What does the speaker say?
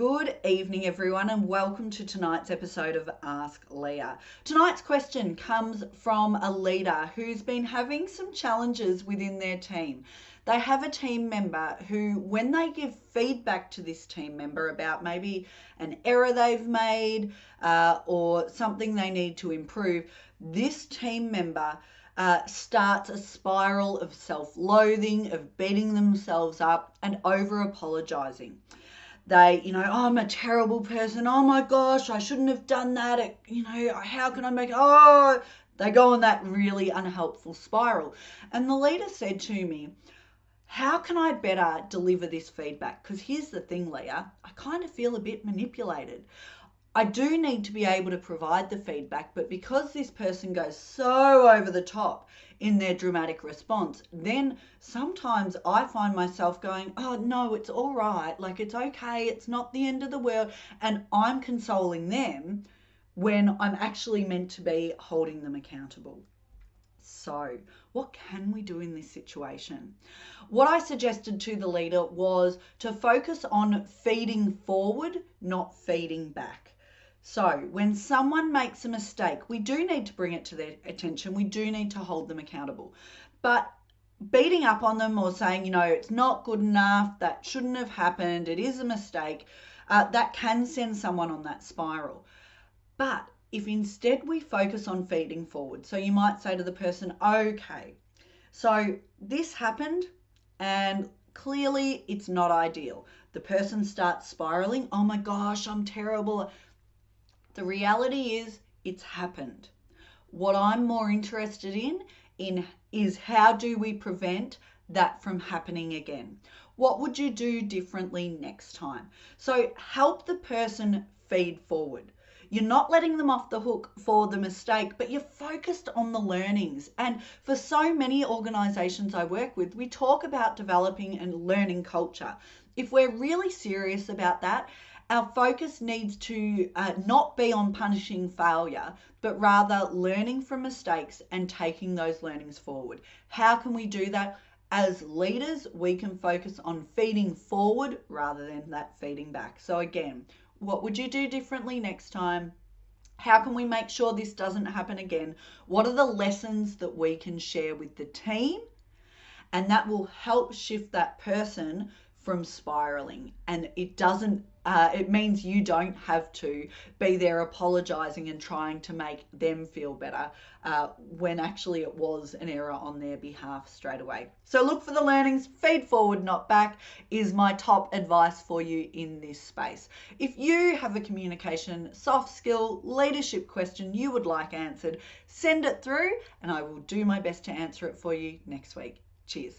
Good evening, everyone, and welcome to tonight's episode of Ask Leah. Tonight's question comes from a leader who's been having some challenges within their team. They have a team member who, when they give feedback to this team member about maybe an error they've made or something they need to improve, this team member starts a spiral of self-loathing, of beating themselves up and over-apologizing. They, oh, I'm a terrible person. Oh my gosh, I shouldn't have done that. How can I make it? Oh, they go on that really unhelpful spiral. And the leader said to me, how can I better deliver this feedback? Because here's the thing, Leah, I kind of feel a bit manipulated. I do need to be able to provide the feedback, but because this person goes so over the top in their dramatic response, then sometimes I find myself going, oh no, it's all right. Like, it's okay. It's not the end of the world. And I'm consoling them when I'm actually meant to be holding them accountable. So what can we do in this situation? What I suggested to the leader was to focus on feeding forward, not feeding back. So when someone makes a mistake, we do need to bring it to their attention. We do need to hold them accountable. But beating up on them or saying, it's not good enough, that shouldn't have happened, it is a mistake, that can send someone on that spiral. But if instead we focus on feeding forward, so you might say to the person, okay, so this happened and clearly it's not ideal. The person starts spiraling, oh my gosh, I'm terrible. The reality is it's happened. What I'm more interested in is how do we prevent that from happening again? What would you do differently next time? So help the person feed forward. You're not letting them off the hook for the mistake, but you're focused on the learnings. And for so many organizations I work with, we talk about developing and learning culture. If we're really serious about that, our focus needs to not be on punishing failure, but rather learning from mistakes and taking those learnings forward. How can we do that? As leaders, we can focus on feeding forward rather than that feeding back. So again, what would you do differently next time? How can we make sure this doesn't happen again? What are the lessons that we can share with the team? And that will help shift that person from spiraling. And it means you don't have to be there apologizing and trying to make them feel better when actually it was an error on their behalf straight away. So look for the learnings, feed forward, not back, is my top advice for you in this space. If you have a communication, soft skill, leadership question you would like answered, send it through and I will do my best to answer it for you next week. Cheers.